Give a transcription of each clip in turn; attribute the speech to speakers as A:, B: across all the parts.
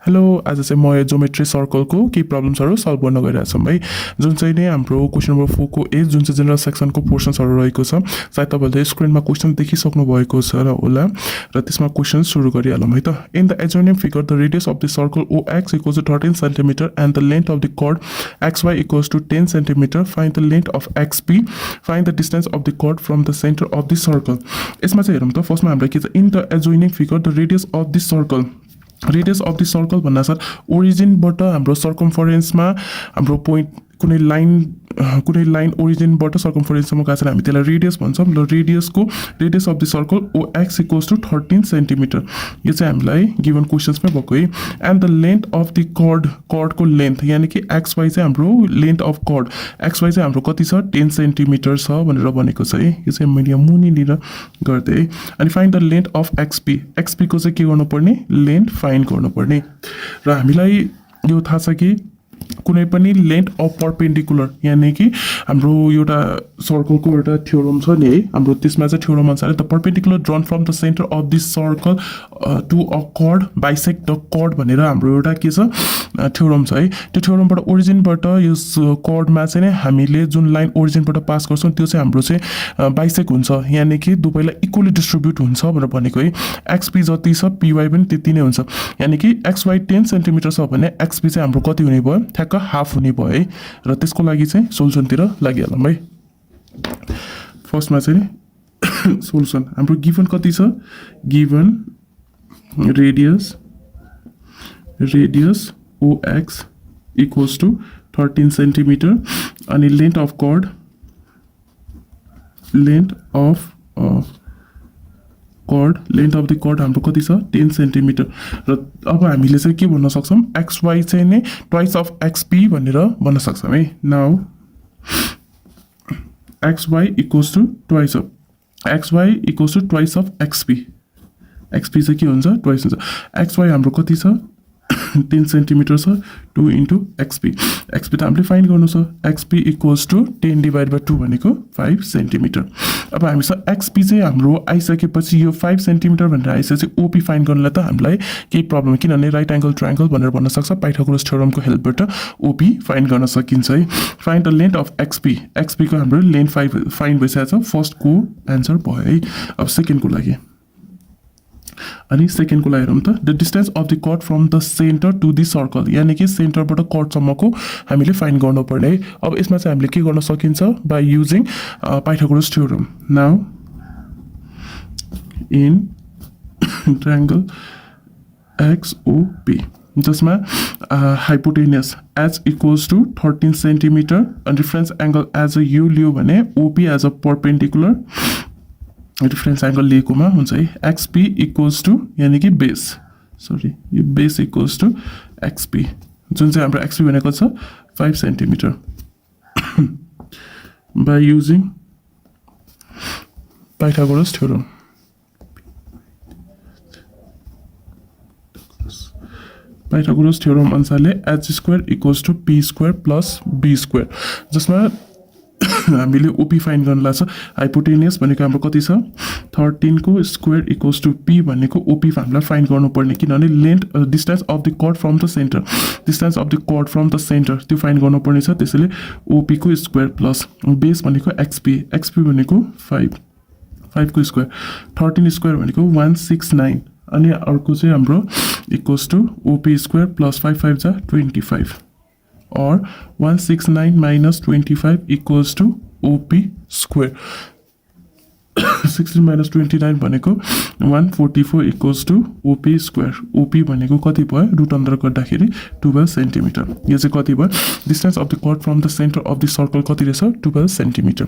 A: Hello आज चाहिँ म ज्योमेट्री सर्कलको के प्रब्लम्सहरु सल्भ गर्न गइरहेको छु भाइ जुन चाहिँ नै हाम्रो क्वेशन नम्बर 4 को ए जुन चाहिँ जनरल सेक्सनको पोर्सन्सहरु रहेको छ सायद तपाईहरुले स्क्रिनमा क्वेशन देखिसक्नु भएको छ र होला र त्यसमा क्वेशन सुरु गरिहालौं है त in the adjoining figure the radius of the circle OX equals to 13 centimetre and the length of the chord XY equals to 10 centimetre find the length of XP find the distance of the chord from the centre of the circle यसमा चाहिँ हेरौं त फर्स्टमा हामीलाई के छ in the adjoining figure the radius of the circle radius of the circle भन्ना साथ ओरिजिनबाट हाम्रो सर्कमफरेन्समा हाम्रो पोइन्ट कुनै लाइन ओरिजिनबाट सर्कमफरेन्ससम्म गएको छ हामी त्यसलाई रेडियस भन्छौं र radius of the circle OX equals to 13 centimetre यो चाहिँ हामीलाई गिवन क्वेशन्समै भएको है and the length of the कर्डको लेन्थ यानी कि XY चाहिँ हाम्रो लेन्थ अफ कर्ड XY चाहिँ हाम्रो कति छ 10 सेन्टिमिटर छ भनेर भनेको छ है यो चाहिँ मैले मुनि लिएर गर्दै है अनि find the length of XP को चाहिँ के गर्नुपर्ने लेन्थ फाइन्ड गर्नुपर्ने र हामीलाई यो थाहा छ कि कुनै पनि लेन्थ अफ परपेन्डिकुलर यानी कि हाम्रो एउटा सर्कलको एउटा थ्योरम छ नि है हाम्रो त्यसमा चाहिँ थ्योरम अनुसार the perpendicular drawn from the centre of this circle to a chord bisect the chord भनेर हाम्रो एउटा के छ थ्योरम छ है त्यो थ्योरमबाट ओरिजिनबाट यो कर्डमा चाहिँ नै हामीले जुन लाइन ओरिजिनबाट पास गर्छौं त्यो चाहिँ हाम्रो चाहिँ बाइसेक्ट हुन्छ यानी कि दुवैलाई इक्वली डिस्ट्रिब्युट हुन्छ भनेर भनेको है XP जति छ PY पनि त्यति नै हुन्छ यानी कि XY 10 सेन्टिमिटर छ भने XP चाहिँ हाम्रो कति हुने भयो ठ्याक्क हाफ हुने भयो है र त्यसको लागि चाहिँ सोलुसनतिर लागिहालौं है फर्स्टमा चाहिँ सोलुसन हाम्रो गिवन कति छ given radius OX equals to 13 centimetre अनि length of chord length of the chord हाम्रो कति छ 10 सेन्टिमिटर र अब हामीले चाहिँ के भन्न सक्छौं XY चाहिँ नै ट्वाइस अफ XP भनेर भन्न सक्छौं है now XY equals to twice of XP चाहिँ के हुन्छ ट्वाइस हुन्छ XY हाम्रो कति छ 10 सेन्टिमिटर छ 2 into XP त हामीले फाइन्ड गर्नु छ XP equals to 10 divide by 2 भनेको 5 सेन्टिमिटर अब हामीसँग XP चाहिँ हाम्रो आइसकेपछि यो 5 सेन्टिमिटर भनेर आइसकेपछि OP फाइन्ड गर्नलाई त हामीलाई केही प्रब्लम किनभने राइट एंगल ट्रायंगल भनेर भन्न सक्छ पाइथागोरस थ्योरमको हेल्पबाट OP फाइन्ड गर्न सकिन्छ है find the length of XP को हाम्रो लेन्थ 5 फाइन्ड भइसकेछ फर्स्ट को आन्सर भयो है अब सेकेन्ड को लागि अनि सेकेन्ड को लागि हेरौं त the distance of the chord from the centre to the circle यानी कि सेन्टरबाट कर्डसम्मको हामीले फाइन्ड गर्नुपर्ने है अब यसमा चाहिँ हामीले के गर्न सकिन्छ by using Pythagoras theorem now in triangle XOP जसमा hypotenuse H equals to 13 centimetre अनि reference angle as a U लियो भने OP as a perpendicular reference angle लिएकोमा हुन्छ है XP इक्वल्स टु यानी कि यो बेस इक्वल्स टु XP जुन चाहिँ हाम्रो XP भनेको छ 5 centimetre by using Pythagoras theorem अनुसारले H² equals to P² plus B² जसमा हामीले OP फाइन्ड गर्नला छ हाइपोटेन्युस भनेको हाम्रो कति छ 13 को स्क्वायर इक्वल्स टु P भनेको OP हामीलाई फाइन्ड गर्नुपर्ने किनभने length distance of the chord from the centre त्यो फाइन्ड गर्नुपर्ने छ त्यसैले OP को स्क्वायर प्लस बेस भनेको XP भनेको 5 को स्क्वायर 13 स्क्वायर भनेको 169 अनि अर्को चाहिँ हाम्रो equals to OP square plus 5 जा 25 or 169 minus 25 equals to OP square 16 minus 29 भनेको 144 equals to OP square OP भनेको कति भयो रुट अन्डर गर्दाखेरि 12 सेन्टिमिटर यो चाहिँ कति भयो distance of the chord from the centre of the circle कति रहेछ 12 सेन्टिमिटर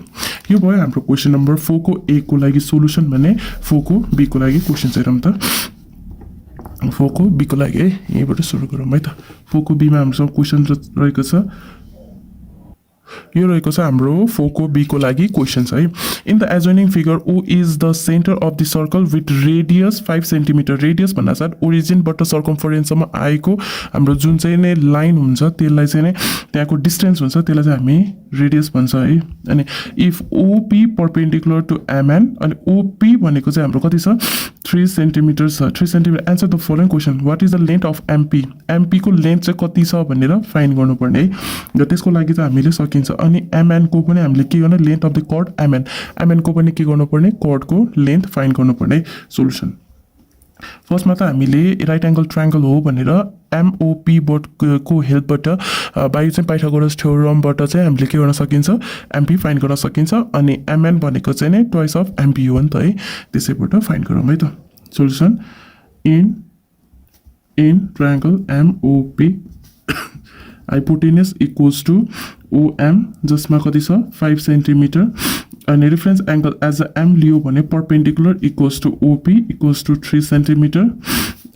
A: यो भयो हाम्रो क्वेशन नम्बर 4 को A को लागि सोलुसन भने 4 को B को लागि क्वेशन हेरौं त 4 को B को लागि यहीबाट सुरु गरौँ है त 4 को B मा हाम्रो क्वेशन रहेको छ यो रहेको छ हाम्रो 4 को B को लागि क्वेशन है in the adjoining figure O is the centre of the circle with radius 5 centimetre radius भन्ना साथ ओरिजिनबाट सर्कमफरेन्ससम्म आएको हाम्रो जुन चाहिँ नै लाइन हुन्छ त्यसलाई चाहिँ नै त्यहाँको डिस्टेन्स हुन्छ त्यसलाई चाहिँ हामी रेडियस भन्छ है अनि if OP perpendicular to MN अनि OP भनेको चाहिँ हाम्रो कति छ 3 सेन्टिमिटर छ 3 centimetre answer the following question what is the length of MP को लेन्थ चाहिँ कति छ भनेर फाइन्ड गर्नुपर्ने है र त्यसको लागि चाहिँ हामीले सकिन्छ अनि MN को पनि हामीले के गर्ने length of the chord MN को पनि के गर्नुपर्ने कर्डको लेन्थ फाइन्ड गर्नुपर्ने सोलुसन फर्स्टमा त हामीले राइट एंगल ट्रायंगल हो भनेर MOP को हेल्पबाट बाइ चाहिँ पाइथागोरस थ्योरमबाट चाहिँ हामीले के गर्न सकिन्छ MP फाइन्ड गर्न सकिन्छ अनि MN भनेको चाहिँ नै ट्वाइस अफ MP हो नि त है त्यसैबाट फाइन्ड गरौँ है त solution in triangle MOP hypotenuse equals to OM जसमा कति छ 5 सेन्टिमिटर अनि reference angle as a M लियो भने perpendicular equals to OP equals to 3 centimetre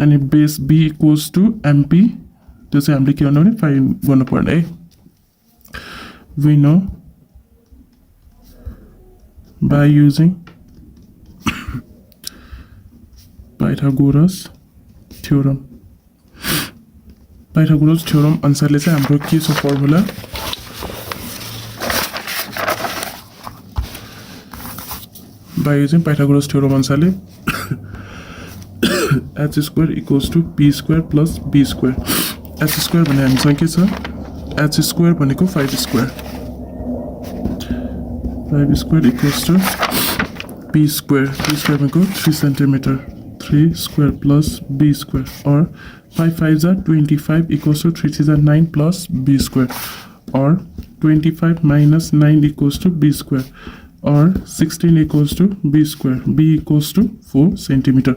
A: अनि base B equals to MP त्यो चाहिँ हामीले के गर्नु भने फाइन्ड गर्नुपर्ने है we know by using Pythagoras theorem अनुसारले चाहिँ हाम्रो के छ formula by using Pythagoras theorem अनुसारले h square equals to p square plus b square h square भने हामीसँग के छ h square भनेको 5 square equals to p square भनेको 3 centimeter 3 square plus b square or 5 5s are 25 equals to 3 3s are 9 plus b square or 25 minus 9 equals to b square or 16 equals to b square b equals to 4 centimeter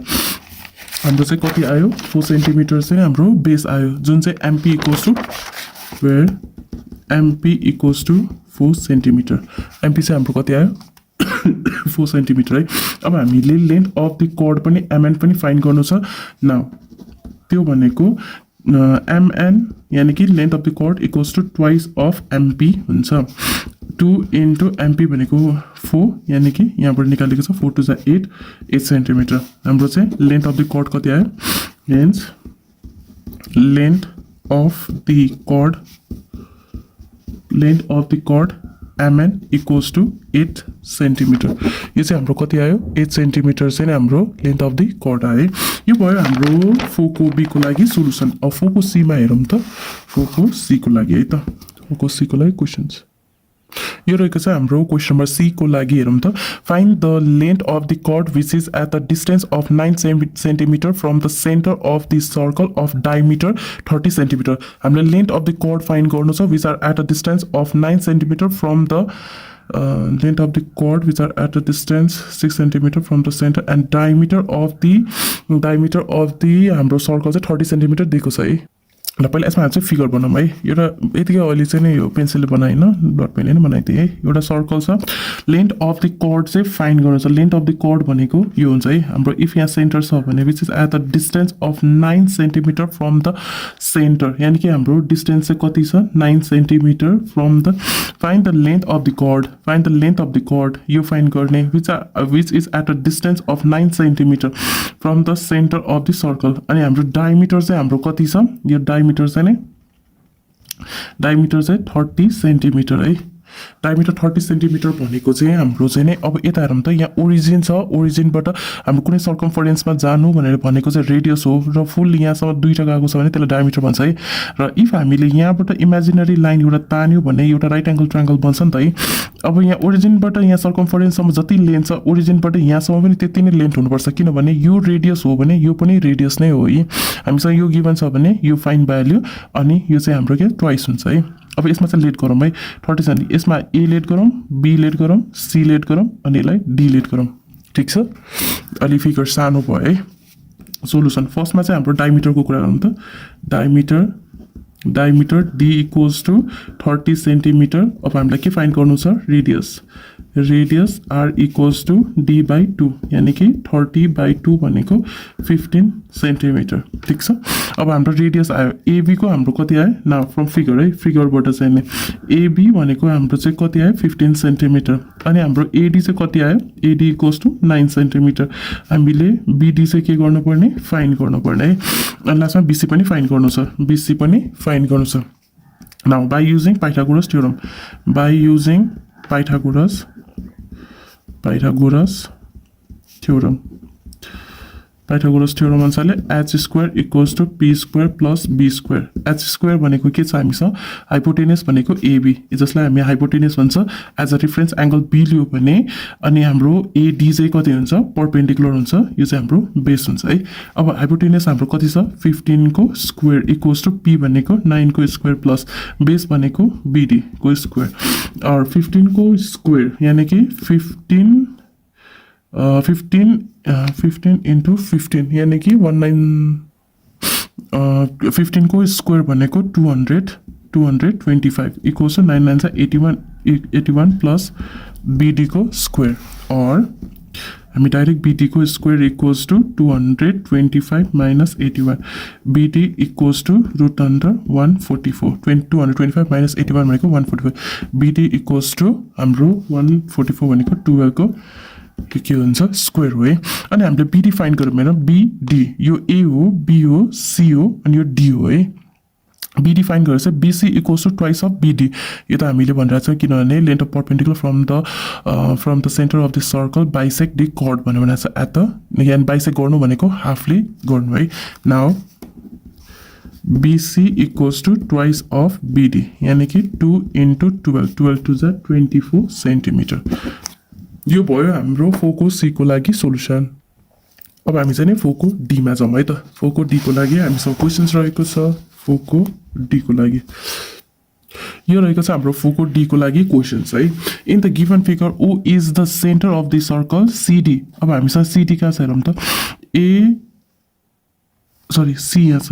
A: हाम्रो चाहिँ कति आयो 4 centimetre चाहिँ हाम्रो base आयो जुन चाहिँ MP equals to where MP equals to 4 centimetre MP चाहिँ हाम्रो कति आयो 4 सेन्टिमिटर है अब हामीले लेन्थ अफ द कर्ड पनि MN पनि फाइन्ड गर्नु छ नाउ त्यो भनेको MN यानी कि length of the chord equals to twice of MP हुन्छ 2 into MP भनेको 4 यानी कि यहाँबाट निकालेको छ 4 to 8 सेन्टिमिटर हाम्रो चाहिँ लेन्थ अफ द कर्ड कति आयो hence length of the chord MN equals to 8 centimetre यो चाहिँ हाम्रो कति आयो 8 सेन्टिमिटर चाहिँ हाम्रो लेन्थ अफ द कर्ड आयो यो भयो हाम्रो 4 को B को लागि सोलुसन अब 4 को C मा हेरौँ त 4 को C को लागि है त 4 को C को लागि क्वेशन्स यो रहेको छ हाम्रो क्वेशन नम्बर C को लागि हेरौँ त find the length of the chord which is at the distance of 9 centimetre from the centre of the circle of diameter 30 centimetre हामीले length of the chord find गर्नु छ which are at a distance of 9 centimetre from the length of the chord which are at a distance 6 centimeter from the center and diameter of the हाम्रो circle चाहिँ 30 centimetre दिएको छ है ल पहिला यसमा चाहिँ फिगर बनाऊँ है एउटा यतिकै अहिले चाहिँ नि यो पेन्सिलले बनाएन डट पेनले नै बनाइदिएँ है एउटा सर्कल छ लेन्थ अफ द कर्ड चाहिँ फाइन्ड गर्नु छ लेन्थ अफ द कर्ड भनेको यो हुन्छ है हाम्रो इफ यहाँ सेन्टर छ भने which is at the distance of 9 centimetre from the centre यानी कि हाम्रो डिस्टेन्स चाहिँ कति छ 9 centimetre from the find the length of the chord यो फाइन्ड गर्ने which is at a distance of 9 centimetre from the centre of the circle अनि हाम्रो डायमिटर चाहिँ हाम्रो कति छ यो डायमिटर चाहिँ 30 सेन्टिमिटर है डायमिटर 30 सेन्टिमिटर भनेको चाहिँ हाम्रो चाहिँ नै अब यता हेरौँ त यहाँ ओरिजिन छ ओरिजिनबाट हाम्रो कुनै सर्कमफरेन्समा जानु भनेर भनेको चाहिँ रेडियस हो र फुल यहाँसम्म दुईटा गएको छ भने त्यसलाई डायमिटर भन्छ है र इफ हामीले यहाँबाट इमेजिनरी लाइन एउटा तान्यो भने एउटा राइट एंगल ट्रायंगल बन्छ नि त है अब यहाँ ओरिजिनबाट यहाँ सर्कमफरेन्ससम्म जति लेन्थ छ ओरिजिनबाट यहाँसम्म पनि त्यति नै लेन्थ हुनुपर्छ किनभने यो रेडियस हो भने यो पनि रेडियस नै हो है हामीसँग यो गिभन छ भने यो फाइन भ्याल्यु अनि यो चाहिँ हाम्रो के ट्वाइस हुन्छ है अब यसमा चाहिँ लेट गरौँ है 30 सेन्टिमिटर यसमा A लेट गरौँ B लेट गरौँ C लेट गरौँ अनि यसलाई D लेट गरौँ ठीक छ अलि फिगर सानो भयो है सोलुसन फर्स्टमा चाहिँ हाम्रो डायमिटरको कुरा गरौँ त diameter D equals to 30 centimetre अब हामीलाई के फाइन्ड गर्नु छ radius R equals to D by 2 यानी कि 30 by 2 भनेको 15 सेन्टिमिटर ठीक छ अब हाम्रो रेडियस आयो AB को हाम्रो कति आयो नाउ फ्रम फिगर है फिगरबाट चाहिँ नि AB भनेको हाम्रो चाहिँ कति आयो 15 सेन्टिमिटर अनि हाम्रो AD चाहिँ कति आयो AD इक्वल्स टु 9 सेन्टिमिटर हामीले BD चाहिँ के गर्नुपर्ने फाइन्ड गर्नुपर्ने है अनि लास्टमा BC पनि फाइन्ड गर्नु छ Now, by using Pythagoras theorem, Pythagoras theorem अनुसारले h square equals to p square plus b square. h square भनेको के छ हामीसँग हाइपोटेनस भनेको AB, जसलाई हामी हाइपोटेनस भन्छ. As a reference angle B लियो भने अनि हाम्रो AD चाहिँ कति हुन्छ परपेन्डिकुलर हुन्छ. यो चाहिँ हाम्रो बेस हुन्छ है. अब हाइपोटेनस हाम्रो कति छ 15 को स्क्वायर इक्वल्स टु p भनेको 9 को स्क्वायर प्लस बेस भनेको BD को स्क्वायर और 15 को स्क्वायर यानी कि 15 into 15 यानी कि 15 को स्क्वायर भनेको 225 इक्वल्स टु 9 9 81 प्लस BD को स्क्वायर और हामी डाइरेक्ट BD को square equals to 225 minus 81 BD equals to root under 144 225 minus 81 भनेको 144 BD इक्वल्स टु हाम्रो 144 भनेको 12 को के हुन्छ स्क्वायर हो है. अनि हामीले BD फाइन्ड गरौँ हैन. BD यो A हो, B हो, C हो अनि यो D हो है. BD फाइन्ड गरेर चाहिँ BC equals to twice of BD. यो त हामीले भनिरहेको छ किनभने length of perpendicular from the centre of the circle bisect the chord भनेर भनेको छ. एट द यानी बाइसेक्ट गर्नु भनेको हाफले गर्नु है. Now BC equals to twice of BD यानी कि 2 into 12 to the 24 सेन्टिमिटर. यो भयो हाम्रो 4 को C को लागि सोलुसन. अब हामी चाहिँ 4 को D मा जाउँ है त. 4 को D को लागि हामीसँग क्वेशन्स रहेको छ. 4 को D को लागि यो रहेको छ हाम्रो 4 को D को लागि क्वेशन्स है. In the given figure O is the centre of the circle CD. अब हामीसँग CD कहाँ छ हेरौँ त. C यहाँ छ.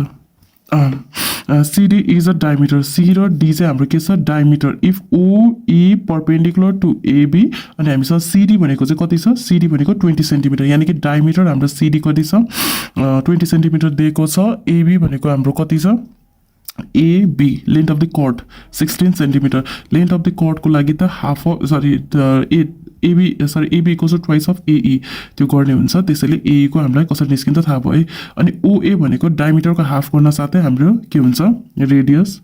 A: CD is a diameter. C र D चाहिँ हाम्रो के छ diameter. If OE perpendicular to AB अनि हामीसँग CD भनेको चाहिँ कति छ CD भनेको 20 सेन्टिमिटर यानी कि डायमिटर हाम्रो CD कति छ 20 सेन्टिमिटर दिएको छ. AB भनेको हाम्रो कति छ AB length of the chord 16 centimetre. Length of the chord को लागि त half AB equals to twice of AE त्यो गर्ने हुन्छ. त्यसैले AE को हामीलाई कसरी निस्किन्छ थाहा भयो है. अनि OA भनेको डायमिटरको हाफ गर्न साथै हाम्रो के हुन्छ रेडियस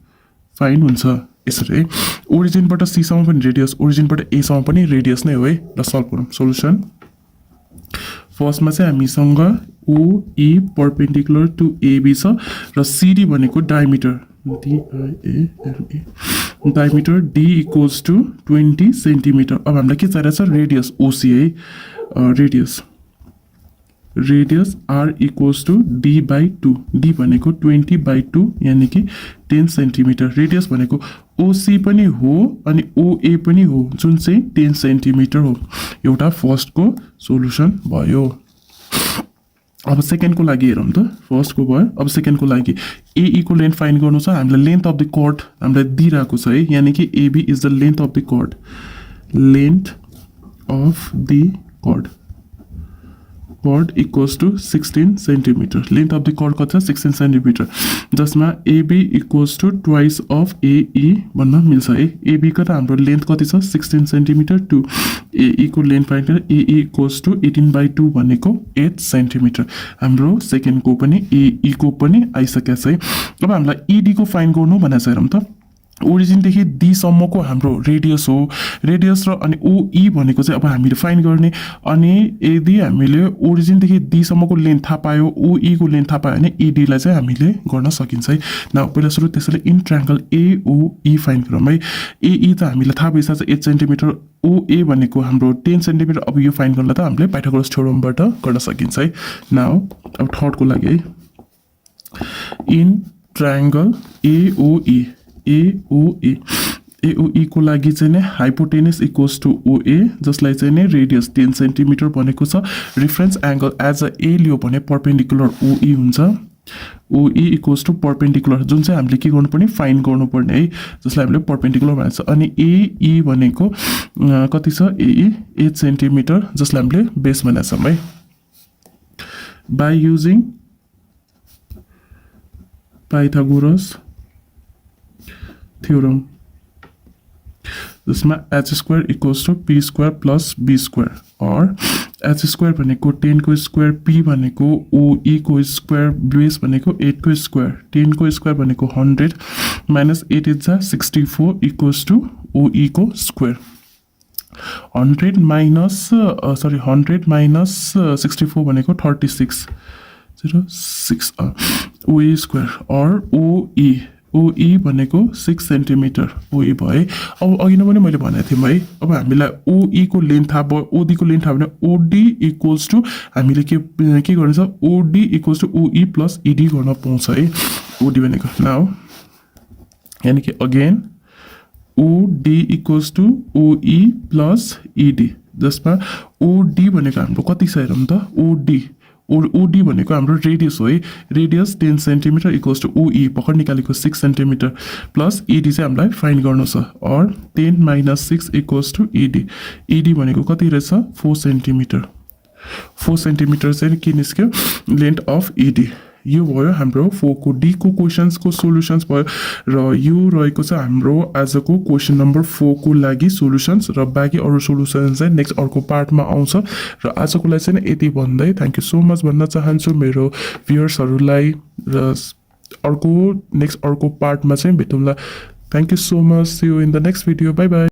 A: फाइन्ड हुन्छ. यसरी है. ओरिजिनबाट C सम्म पनि रेडियस, ओरिजिनबाट A सम्म पनि रेडियस नै हो है. ल सल्भ गरौँ. सोलुसन फर्स्टमा चाहिँ हामीसँग OE परपेन्डिकुलर टु AB छ र CD भनेको diameter diameter D equals to 20 centimetre. अब हामीलाई के चाहिरहेको छ रेडियस OC है. Radius R equals to D/2. D भनेको 20/2 यानी कि 10 सेन्टिमिटर. रेडियस भनेको OC पनि हो अनि OA पनि हो जुन चाहिँ 10 सेन्टिमिटर हो. एउटा फर्स्ट को सोलुसन भयो. अब सेकेन्ड को लागि हेरौँ त. फर्स्ट को भयो. अब सेकेन्ड को लागि AE को लेन्थ फाइन्ड गर्नु छ. हामीलाई लेन्थ अफ द कर्ड हामीलाई दिइरहेको छ है. यानी कि AB is the length of the chord. Length of the chord equals to 16 centimetre. Length of the chord कति छ 16 सेन्टिमिटर जसमा AB equals to twice of AE भन्न मिल्छ है. AB को त हाम्रो लेन्थ कति छ 16 सेन्टिमिटर टु AE को लेन्थ फाइन्ड गरेर AE इक्वल्स टु 18/2 भनेको 8 सेन्टिमिटर. हाम्रो सेकेन्ड को पनि AE को पनि आइसकेको छ है. अब हामीलाई ED को फाइन्ड गर्नु भनेर छ हेरौँ त. ओरिजिनदेखि D सम्मको हाम्रो रेडियस हो. रेडियस र अनि OE भनेको चाहिँ अब हामीले फाइन्ड गर्ने. अनि यदि हामीले ओरिजिनदेखि D सम्मको लेन्थ थाहा पायो OE को लेन्थ थाहा पायो भने ED लाई चाहिँ हामीले गर्न सकिन्छ है. न पहिला सुरु त्यसैले इन ट्रायंगल AOE फाइन्ड गरौँ है. AE त हामीलाई थाहा भइसक्छ 8 सेन्टिमिटर. OA भनेको हाम्रो 10 सेन्टिमिटर. अब यो फाइन्ड गर्न त हामीले पाइथागोरस थ्योरमबाट गर्न सकिन्छ है. नाउ अब थर्ड को लागि है. इन ट्रायंगल AOE को लागि चाहिँ नै हाइपोटेनस इक्वल्स टु OA जसलाई चाहिँ नै रेडियस 10 सेन्टिमिटर भनेको छ. Reference angle as a A लियो भने परपेन्डिकुलर OE हुन्छ. OE इक्वल्स टु परपेन्डिकुलर जुन चाहिँ हामीले के गर्नुपर्ने फाइन्ड गर्नुपर्ने है जसलाई हामीले परपेन्डिकुलर भन्छ. अनि AE भनेको कति छ AE 8 सेन्टिमिटर जसलाई हामीले बेस भनेको छौँ है. बाइ युजिङ पाइथागोरस थ्योरम जसमा h square equals to p square plus b square और h स्क्वायर भनेको 10 को स्क्वायर, p भनेको OE को स्क्वायर, बेस भनेको 8 को स्क्वायर, 10 को स्क्वायर भनेको 100 minus 8 is 64 equals to OE को स्क्वायर 100 माइनस 64 भनेको 36 06 OE स्क्वायर और OE भनेको 6 सेन्टिमिटर OE भयो है। अब अघि नै पनि मैले भनेको थिएँ है, अब हामीलाई OE को लेन्थ थाहा भयो, OD को लेन्थ थाहा भने OD इक्वल्स टु हामीले के गर्नु छ, OD equals to OE plus ED गर्न पाउँछ है। OD भनेको नाउ यानी कि again OD equals to OE plus ED, जसमा OD भनेको हाम्रो कति छ हेरौँ त। OD भनेको हाम्रो रेडियस हो है, radius 10 centimetre equals to OE भर्खर निकालेको 6 सेन्टिमिटर प्लस ED चाहिँ हामीलाई फाइन्ड गर्नु छ, और 10 माइनस 6 इक्वल्स टु ED भनेको कति रहेछ 4 सेन्टिमिटर। 4 सेन्टिमिटर चाहिँ के निस्क्यो लेन्थ अफ ED। यो भयो हाम्रो 4 को D को क्वेसन्सको सोल्युसन्स भयो, र यो रहेको छ हाम्रो आजको क्वेसन नम्बर 4 को लागि सोल्युसन्स, र बाँकी अरू सोल्युसन्स चाहिँ नेक्स्ट अर्को पार्टमा आउँछ। र आजको लागि चाहिँ यति भन्दै थ्याङ्क यू सो मच भन्न चाहन्छु मेरो भ्युअर्सहरूलाई, र नेक्स्ट अर्को पार्टमा चाहिँ भेटौँला। Thank you so much, see you in the next video, bye by.